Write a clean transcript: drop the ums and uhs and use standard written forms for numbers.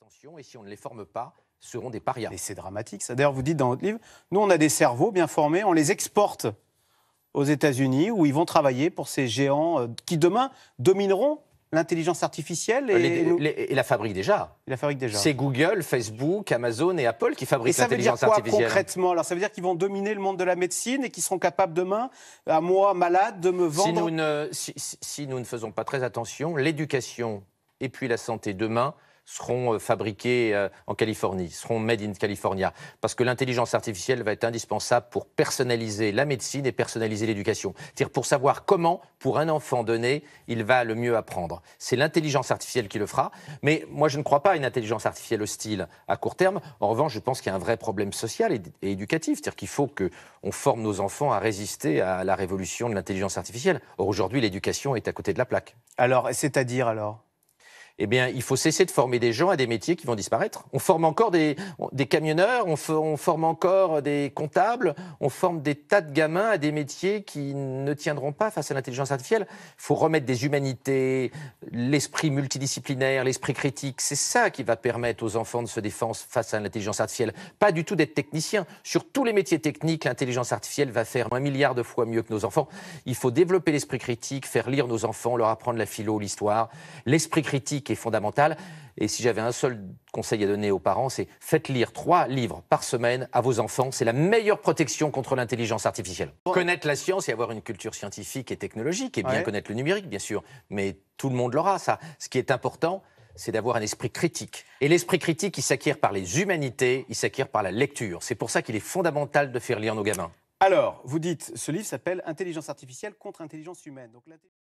attention et si on ne les forme pas, seront des parias. Et c'est dramatique, ça. D'ailleurs, vous dites dans votre livre, nous, on a des cerveaux bien formés, on les exporte aux États-Unis où ils vont travailler pour ces géants qui, demain, domineront l'intelligence artificielle Et la fabriquent déjà. la fabriquent déjà. C'est Google, Facebook, Amazon et Apple qui fabriquent l'intelligence quoi, artificielle. Concrètement? Alors, ça veut dire qu'ils vont dominer le monde de la médecine et qu'ils seront capables demain, à moi, malade, de me vendre... Si nous ne faisons pas très attention, l'éducation et puis la santé demain seront fabriqués en Californie, seront made in California. Parce que l'intelligence artificielle va être indispensable pour personnaliser la médecine et personnaliser l'éducation. C'est-à-dire pour savoir comment, pour un enfant donné, il va le mieux apprendre. C'est l'intelligence artificielle qui le fera. Mais moi, je ne crois pas à une intelligence artificielle hostile à court terme. En revanche, je pense qu'il y a un vrai problème social et éducatif. C'est-à-dire qu'il faut qu'on forme nos enfants à résister à la révolution de l'intelligence artificielle. Or, aujourd'hui, l'éducation est à côté de la plaque. Alors, c'est-à-dire alors? Eh bien, il faut cesser de former des gens à des métiers qui vont disparaître. On forme encore des camionneurs, on forme encore des comptables, on forme des tas de gamins à des métiers qui ne tiendront pas face à l'intelligence artificielle. Il faut remettre des humanités, l'esprit multidisciplinaire, l'esprit critique. C'est ça qui va permettre aux enfants de se défendre face à l'intelligence artificielle. Pas du tout d'être technicien. Sur tous les métiers techniques, l'intelligence artificielle va faire 1 milliard de fois mieux que nos enfants. Il faut développer l'esprit critique, faire lire nos enfants, leur apprendre la philo, l'histoire. L'esprit critique est fondamental. Et si j'avais un seul conseil à donner aux parents, c'est faites lire 3 livres par semaine à vos enfants. C'est la meilleure protection contre l'intelligence artificielle. Connaître la science et avoir une culture scientifique et technologique, et bien connaître le numérique, bien sûr. Mais tout le monde l'aura, ça. Ce qui est important, c'est d'avoir un esprit critique. Et l'esprit critique, il s'acquiert par les humanités, il s'acquiert par la lecture. C'est pour ça qu'il est fondamental de faire lire nos gamins. Alors, vous dites, ce livre s'appelle « Intelligence artificielle contre intelligence humaine ». Donc,